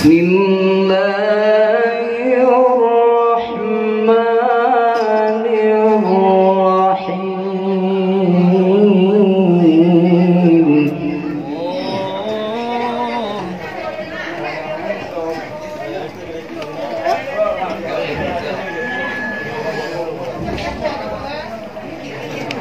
بسم الله الرحمن الرحيم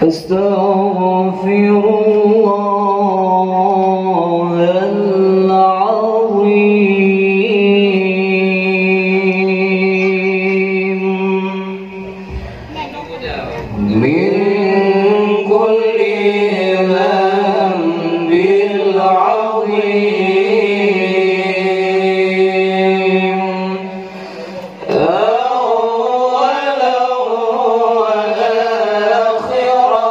أستغفر الله العظيم من كل ذنب العظيم أولا وآخرا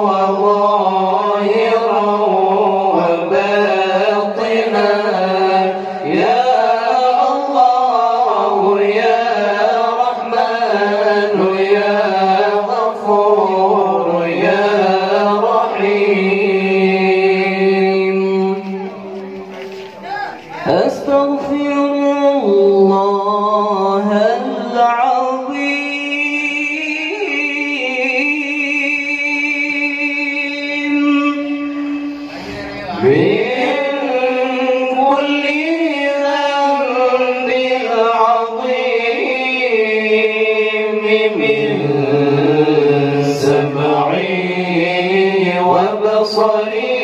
وظاهرا وباطنا يا الله يا رحمن يا غفور يا رحيم أستغفر الله العظيم من كل ذنب عظيم من سمعي وبصري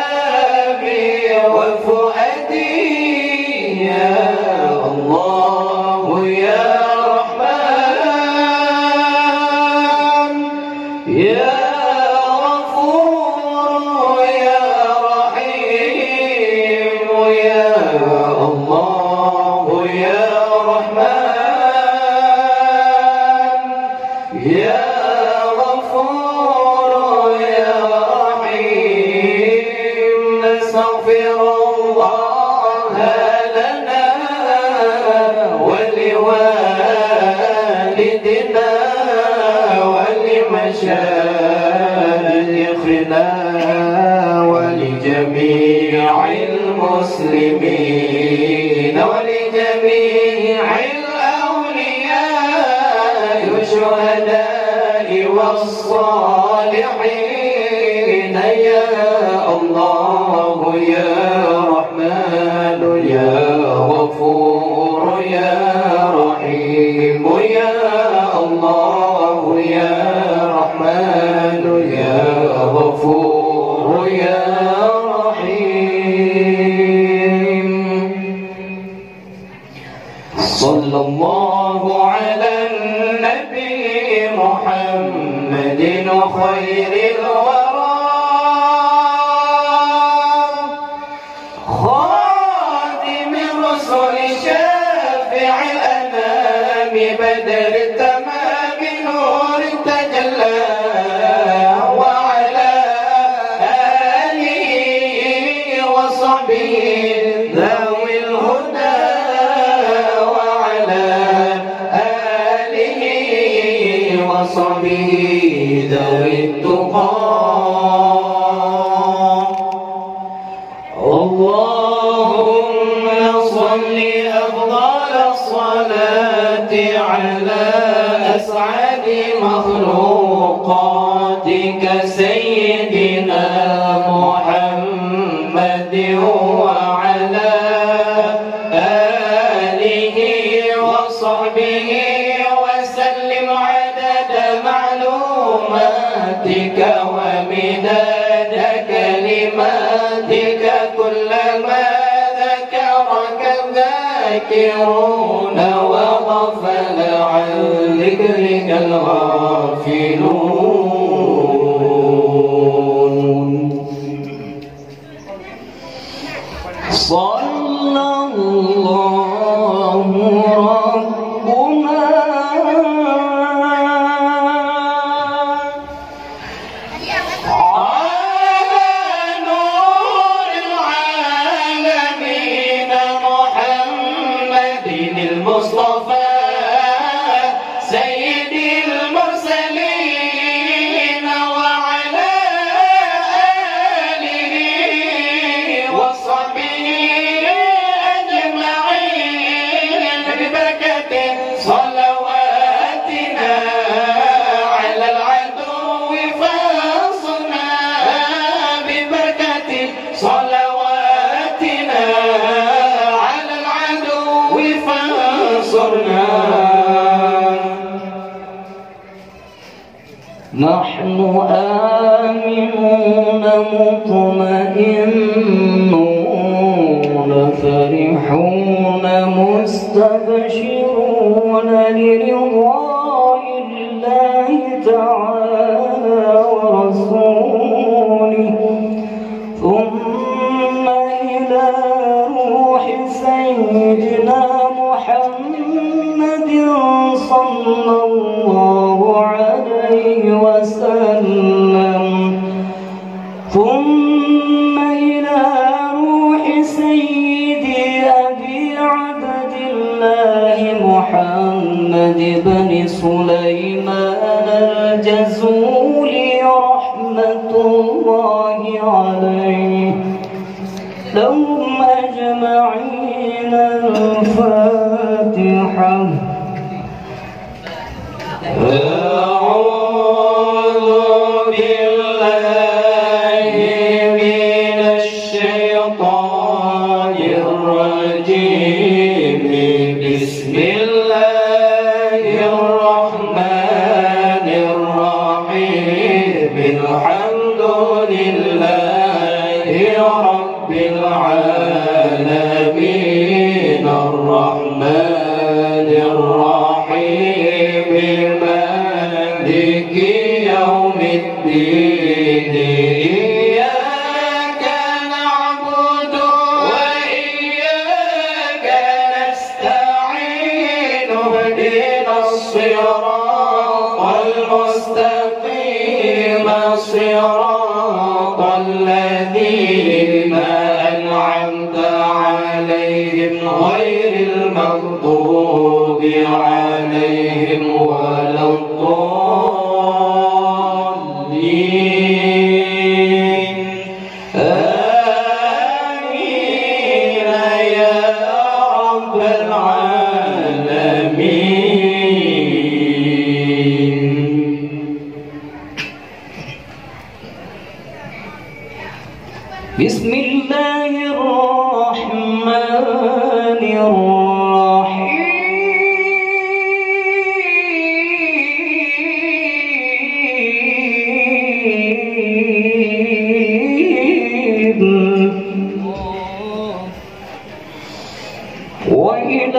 وكلامي وفؤادي يا الله يا رحمن يا غفور يا رحيم يا الله يا رحمن يا غفور يا رحيم نستغفر الله لنا ولوالدنا ولمشايخنا ولجميع المسلمين ولجميع الأولياء والشهداء والصالحين يا الله يا رحمن يا غفور يا رحيم يا الله يا رحمن يا غفور يا رحيم صلى الله على النبي محمد خير الورى خاتم الرسل شافع الأنام بدر التمام نور تجلى وعلى آله وصحبه ذوي الهدى وعلى آله وصحبه ذوي التقى اللهم صل أفضل الصلاة على أسعد مخلوقاتك سيدنا محمد وعلى آله وصحبه وسلم عدد معلوماتك ومداد كلماتك كلما ذكرك الذاكرون وغفل عن ذكرك الغافلون صلى الله ربنا على نور العالمين محمد المصطفى سيد المرسلين وعلى آله الحسنى نحن آمنون مطمئنون فرحون مستبشرون لرضاء الله تعالى ورسوله ثم إلى روح سيدنا محمد صلى الله عليه وسلم ثم إلى روح سيدي أبي عبد الله محمد بن سليمان الجزولي رحمة الله عليه لهم أجمعين الفاتحة. أعوذ بالله من الشيطان الرجيم بسم الله الرحمن الرحيم الحمد لله رب العالمين الرحمن الرحيم مالك يوم الدين إياك نعبد وإياك نستعين اهدنا الصراط المستقيم صراط الذين أنعمت عليهم غير المغضوب عليهم ولا الضالين آمين يا رب العالمين. بسم الله الرحمن الرحيم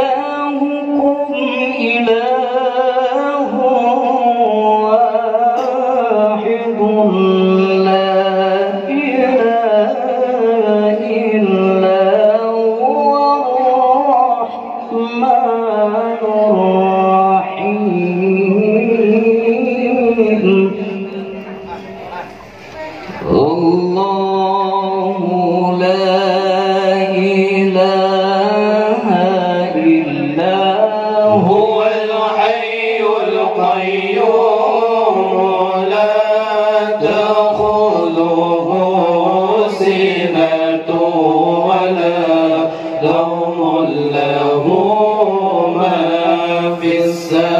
وإلهكم إله واحد لا إله إلا هو الرحمن الرحيم. الله لا إله إلا هو الحي القيوم لا تأخذه سنة ولا نوم له ما في السماوات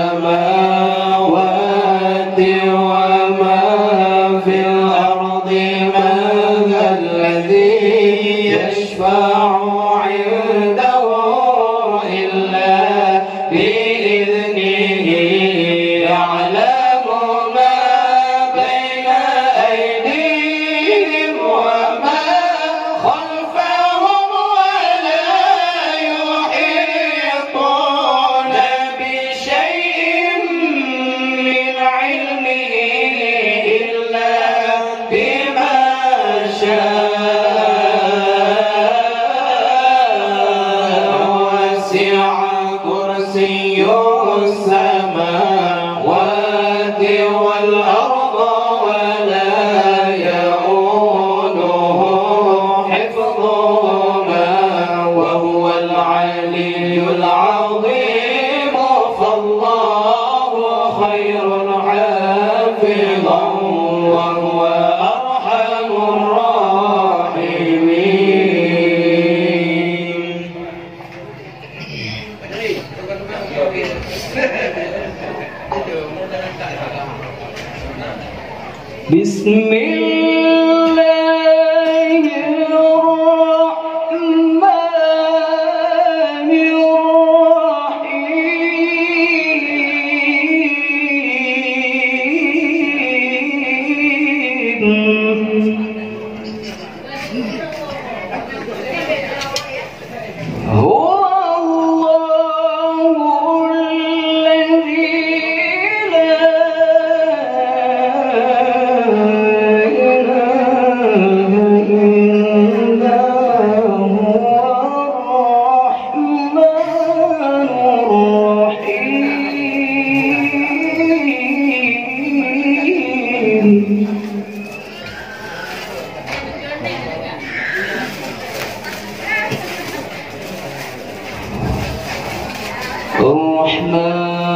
وما في الأرض من ذا الذي يشفع عنده إلا بإذنه يعلم ما بين أيديهم وما خلفهم ولا يحيطون بشيء من علمه إلا بما شاء وسع كرسيه السماوات والأرض ولا يؤوده حفظهما وهو العلي العظيم فالله خير حافظا وهو أرحم الراحمين. بسم الله الرحمن الرحيم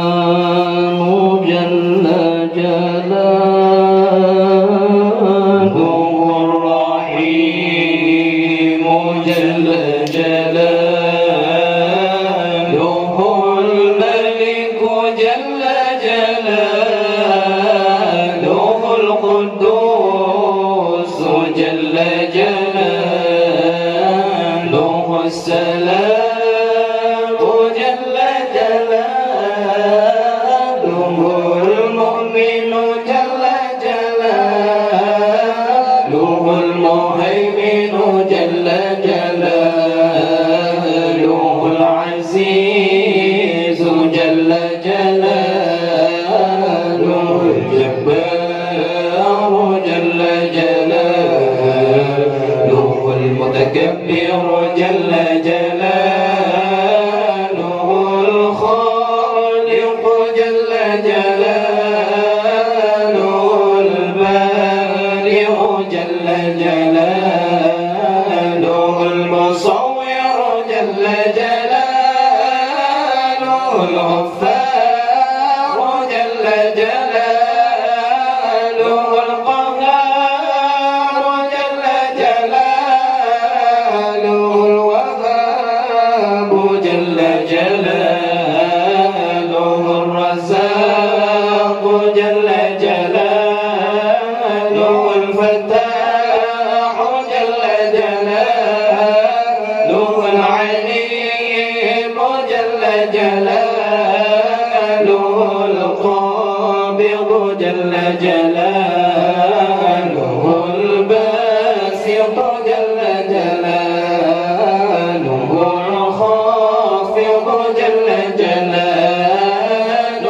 الرحمن جل جلاله الرحيم جل جلاله الملك جل جلاله القدوس جل جلاله السلام جل جلاله المؤمن جل جلاله المهيمن جل جلاله العزيز جل جلاله الجبار جل جلاله المتكبر جل جلاله الخالق جل جلاله البارئ جل جلاله المصور جل جلاله الغفار جل جلاله القهار جل جلاله الوهاب جل جلاله الرزاق جل جلاله الفتاح جل جلاله العليم جل جلاله القابض جل جلاله الباسط جل جلاله الخافض جل جلاله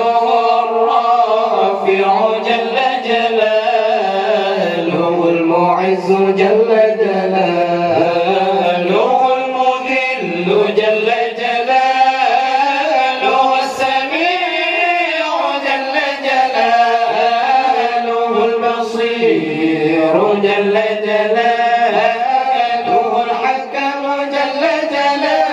الرافع جل جلاله المعز جل جلاله المذل جل جلاله السميع جل جلاله البصير جل جلاله الحكم جل جلاله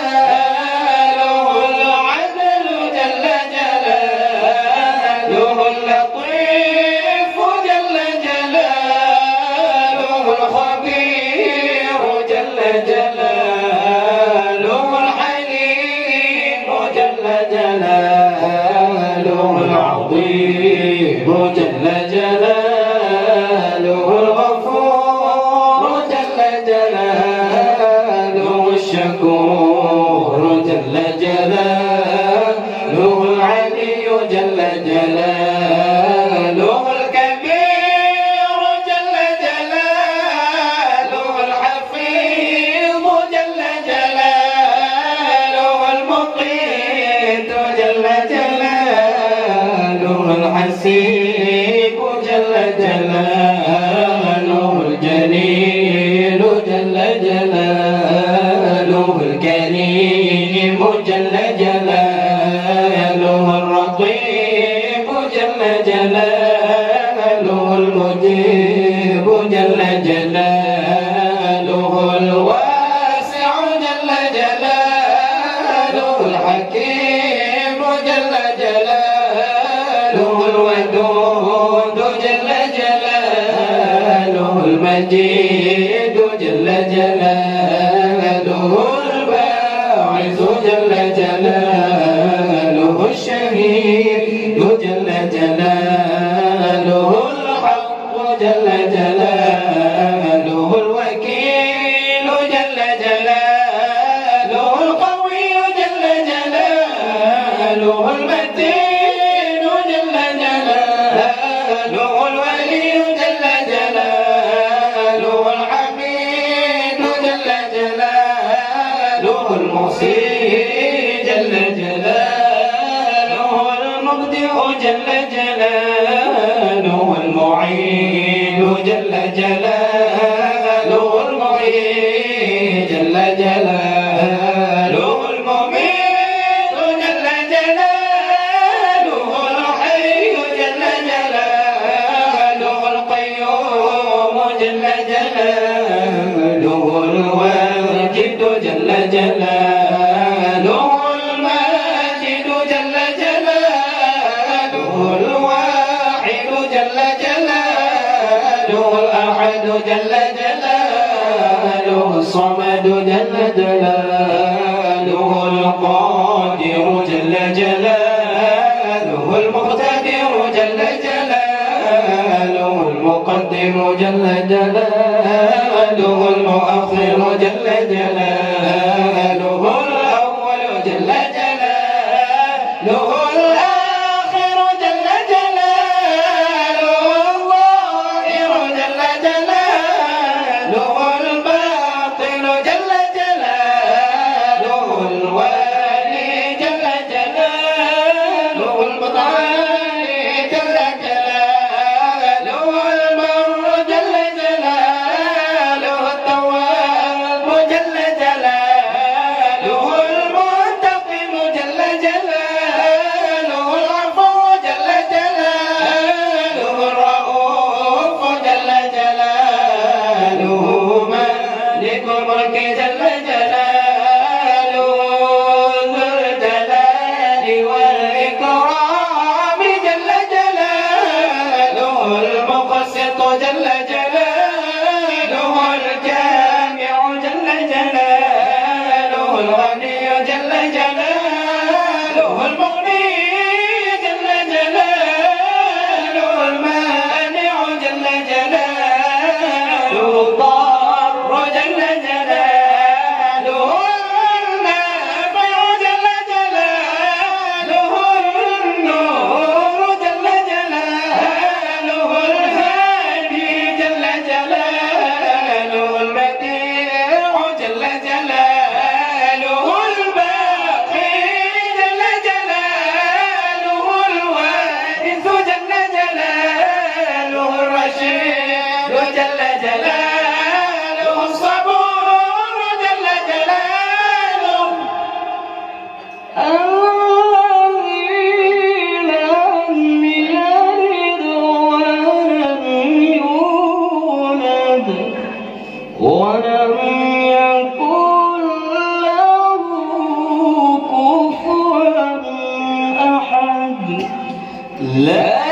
العدل جل جلاله اللطيف جل جلاله الخبير جل جلاله الحليم جل جلاله العظيم جل جلاله الغفور جل جلاله الشكور جل جلاله العلي جل جلاله الكبير جل جلاله الحفيظ جل جلاله المقيت جل جلاله الحسيب جل جلاله الجليل جل جلاله الكريم جل جلاله الرقيب جل جلاله المجيب جل جلاله الواسع جل جلاله الحكيم جل جلاله الودود جل جلاله المجيد جل جلاله الباعث جل جلاله الشهيد جل جلاله الحق جل جلاله الوكيل جل جلاله القوي جل جلاله المتين جل جلاله الولي جل جلاله الحميد جل جلاله المحصي جل جلاله المبدع جل جلاله المعين جل جلاله المحيي جل جلاله المميت جل جلاله الحي جل جلاله القيوم جل جلاله الواجد جل جلاله الماجد جل جل جلاله الصمد جل جلاله القادر جل جلاله المقتدر جل جلاله المقدم جل جلاله المؤخر جل جلاله الأول جل جلاله الآخر جل جلاله الظاهر جل جلاله الباطن جل جلاله الوالي جل جلاله المتعالي جل جلاله المر جل جلاله التواب جل جلاله المنتقم جل جلاله العفو جل جلاله الرؤوف جل جلاله مالك الملك جل جلاله ذو الجلال والإكرام جل جلاله المقسط جل جلاله الجامع جل جلاله الغني جل جلاله المغني جل جلاله المانع جل جلاله الضار جل جلاله النافع جل جلاله النور جل جلاله الهادي جل جلاله البديع جل جلاله الباقي جل جلاله الوارث جل جلاله الرشيد جل جلاله الصبور جل جلاله الذي لم يلد ولم يولد ولم يكن له كفوا أحد لا